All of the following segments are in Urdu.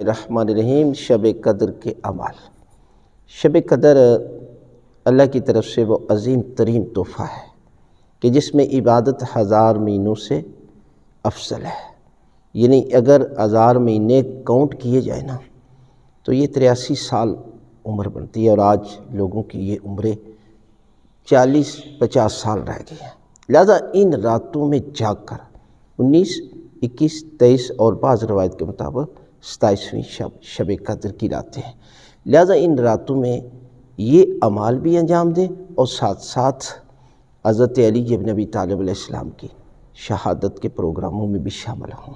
الرحمن الرحیم۔ شب قدر کے اعمال۔ شب قدر اللہ کی طرف سے وہ عظیم ترین تحفہ ہے کہ جس میں عبادت 1000 مہینوں سے افضل ہے۔ یعنی اگر 1000 مہینے کاؤنٹ کیے جائے نا تو یہ 83 سال عمر بنتی ہے، اور آج لوگوں کی یہ عمریں 40-50 سال رہ گئی ہیں۔ لہذا ان راتوں میں جاگ کر 19، 21، 23 اور بعض روایت کے مطابق 27ویں شب قدر کی راتیں ہیں۔ لہذا ان راتوں میں یہ اعمال بھی انجام دیں اور ساتھ ساتھ حضرت علی ابن ابی طالب علیہ السلام کی شہادت کے پروگراموں میں بھی شامل ہوں۔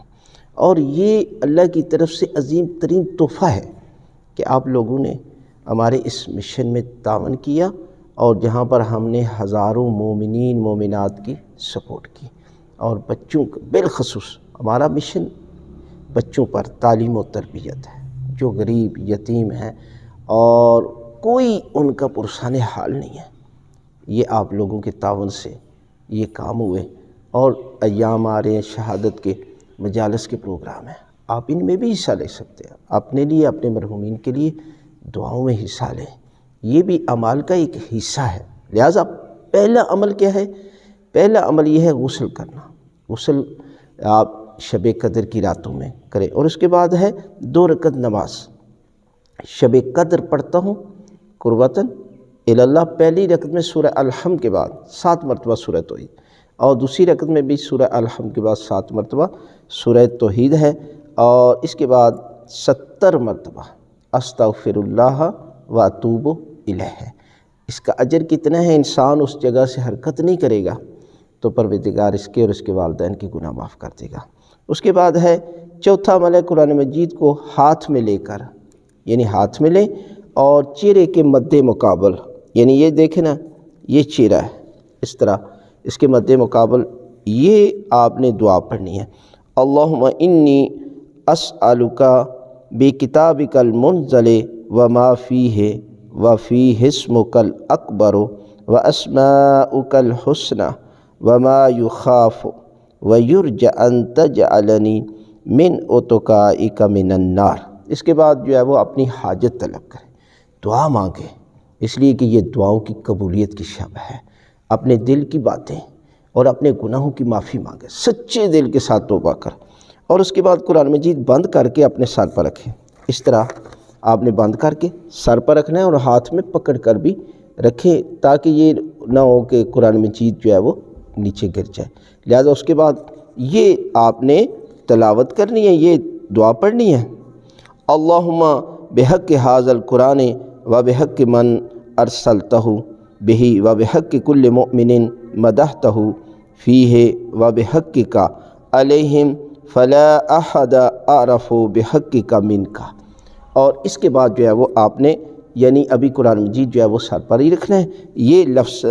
اور یہ اللہ کی طرف سے عظیم ترین تحفہ ہے کہ آپ لوگوں نے ہمارے اس مشن میں تعاون کیا، اور جہاں پر ہم نے ہزاروں مومنین مومنات کی سپورٹ کی، اور بچوں کو بالخصوص ہمارا مشن بچوں پر تعلیم و تربیت ہے، جو غریب یتیم ہیں اور کوئی ان کا پرسان حال نہیں ہے۔ یہ آپ لوگوں کے تعاون سے یہ کام ہوئے، اور ایام آ رہے ہیں شہادت کے، مجالس کے پروگرام ہیں، آپ ان میں بھی حصہ لے سکتے ہیں۔ اپنے لیے، اپنے مرحومین کے لیے دعاؤں میں حصہ لیں، یہ بھی اعمال کا ایک حصہ ہے۔ لہٰذا پہلا عمل کیا ہے؟ پہلا عمل یہ ہے غسل کرنا۔ غسل آپ شب قدر کی راتوں میں کریں، اور اس کے بعد ہے 2 رکعت نماز۔ شب قدر پڑھتا ہوں قربتاً اللہ، پہلی رکعت میں سورہ الحمد کے بعد 7 مرتبہ سورہ توحید، اور دوسری رکعت میں بھی سورہ الحمد کے بعد 7 مرتبہ سورہ توحید ہے، اور اس کے بعد 70 مرتبہ استغفر اللہ و اتوب الیہ ہے۔ اس کا اجر کتنا ہے؟ انسان اس جگہ سے حرکت نہیں کرے گا تو پروردگار اس کے اور اس کے والدین کی گناہ معاف کر دے گا۔ اس کے بعد ہے چوتھا عمل ہے قرآن مجید کو ہاتھ میں لے کر، یعنی ہاتھ میں لیں اور چہرے کے مد مقابل، یعنی یہ دیکھیں نا، یہ چہرہ ہے اس طرح، اس کے مد مقابل یہ آپ نے دعا پڑھنی ہے۔ اللہم انی اسألک بکتابک المنزل وما فیہ وفیہ اسمک الاکبر واسماؤک الحسنى وما یخاف ویرجى ان تجعلنی من اتقائک من النار۔ اس کے بعد جو ہے وہ اپنی حاجت طلب کرے، دعا مانگے، اس لیے کہ یہ دعاؤں کی قبولیت کی شب ہے۔ اپنے دل کی باتیں اور اپنے گناہوں کی معافی مانگے، سچے دل کے ساتھ توبہ کر، اور اس کے بعد قرآن مجید بند کر کے اپنے سر پر رکھیں۔ اس طرح آپ نے بند کر کے سر پر رکھنا ہے، اور ہاتھ میں پکڑ کر بھی رکھیں تاکہ یہ نہ ہو کہ قرآن مجید جو ہے وہ نیچے گر جائے۔ لہذا اس کے بعد یہ آپ نے تلاوت کرنی ہے، یہ دعا پڑھنی ہے۔ اللہم بحق ھذا القرآن و بحق من ارسلتہ بہ و بحق کل مؤمن مدحتہ فیہ و بحقک علیہم فلا احد اعرف بحقک منک۔ اور اس کے بعد جو ہے وہ آپ نے، یعنی ابھی قرآن مجید جو ہے وہ سر پر ہی رکھنا ہے، یہ لفظ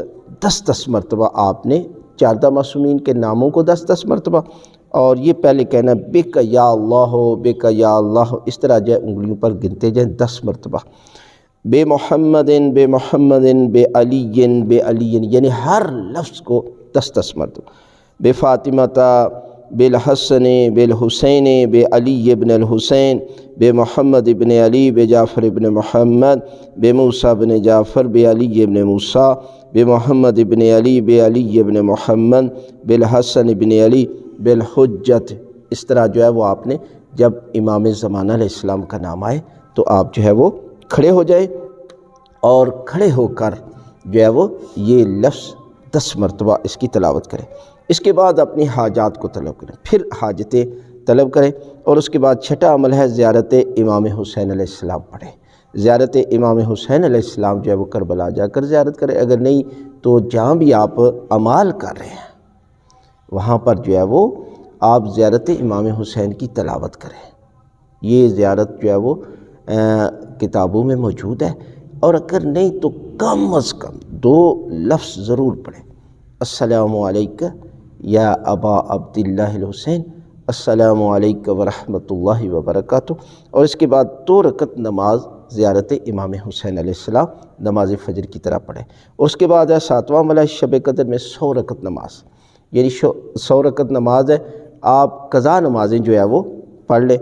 10 مرتبہ آپ نے 14 معصومین کے ناموں کو 10 مرتبہ، اور یہ پہلے کہنا بک یا اللہ، بک یا اللہ، اس طرح جو ہے انگلیوں پر گنتے جائیں 10 مرتبہ۔ بے محمد، بے محمد، بے علی، بے علی، یعنی ہر لفظ کو 10 مرتبہ۔ بے فاطمہ، بالحسن، بالحسین، بے علی ابن الحسین، بے محمد ابن علی، بے جعفر ابن محمد، بے موسیٰ ابن جعفر، بے علی ابن موسیٰ، بے محمد ابن علی، بے علی ابن محمد، بالحسن ابن علی، بالحجت۔ اس طرح جو ہے وہ آپ نے، جب امام زمانہ علیہ السلام کا نام آئے تو آپ جو ہے وہ کھڑے ہو جائیں، اور کھڑے ہو کر جو ہے وہ یہ لفظ 10 مرتبہ اس کی تلاوت کریں۔ اس کے بعد اپنی حاجات کو طلب کریں، پھر حاجتیں طلب کریں، اور اس کے بعد چھٹا عمل ہے زیارت امام حسین علیہ السلام پڑھیں۔ زیارت امام حسین علیہ السلام جو ہے وہ کربلا جا کر زیارت کریں، اگر نہیں تو جہاں بھی آپ اعمال کر رہے ہیں وہاں پر جو ہے وہ آپ زیارت امام حسین کی تلاوت کریں۔ یہ زیارت جو ہے وہ کتابوں میں موجود ہے، اور اگر نہیں تو کم از کم 2 لفظ ضرور پڑھیں۔ السلام علیکہ یا ابا عبداللہ الحسین، السلام علیکم ورحمۃ اللہ وبرکاتہ، اور اس کے بعد 2 رکعت نماز زیارت امام حسین علیہ السلام نماز فجر کی طرح پڑھیں۔ اور اس کے بعد ہے 7واں عمل ہے شب قدر میں 100 رکعت نماز، یعنی 100 رکعت نماز ہے، آپ قضا نمازیں جو ہے وہ پڑھ لیں،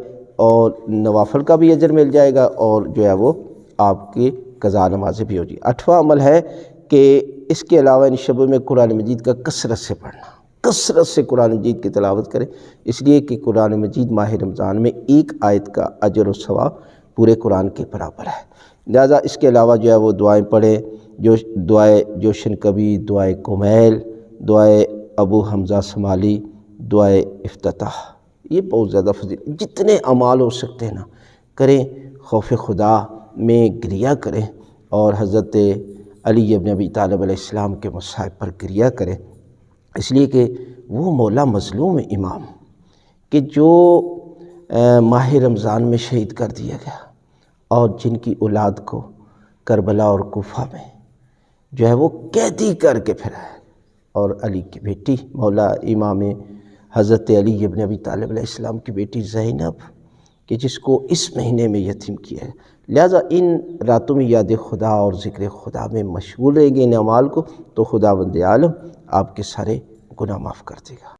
اور نوافل کا بھی اجر مل جائے گا، اور جو ہے وہ آپ کی قضا نمازیں بھی ہو جائیں۔ 8واں عمل ہے کہ اس کے علاوہ ان شبوں میں قرآن مجید کا کثرت سے پڑھنا، کثرت سے قرآن مجید کی تلاوت کریں، اس لیے کہ قرآن مجید ماہ رمضان میں ایک آیت کا اجر و ثواب پورے قرآن کے برابر ہے۔ لہذا اس کے علاوہ جو ہے وہ دعائیں پڑھیں، جو دعائے جوشن کبی، دعائے کمیل، دعائے ابو حمزہ شمالی، دعائے افتتاح، یہ بہت زیادہ فضیلت، جتنے اعمال ہو سکتے ہیں نا کریں، خوف خدا میں گریہ کریں، اور حضرت علی بن ابی طالب علیہ السلام کے مصائب پر گریہ کریں، اس لیے کہ وہ مولا مظلوم امام کہ جو ماہ رمضان میں شہید کر دیا گیا، اور جن کی اولاد کو کربلا اور کوفہ میں جو ہے وہ قیدی کر کے پھرا ہے، اور علی کی بیٹی مولا امام حضرت علی بن ابی طالب علیہ السلام کی بیٹی زینب کہ جس کو اس مہینے میں یتیم کیا ہے۔ لہٰذا ان راتوں میں یاد خدا اور ذکر خدا میں مشغول رہیں گے ان اعمال کو، تو خداوند عالم آپ کے سارے گناہ معاف کر دے گا۔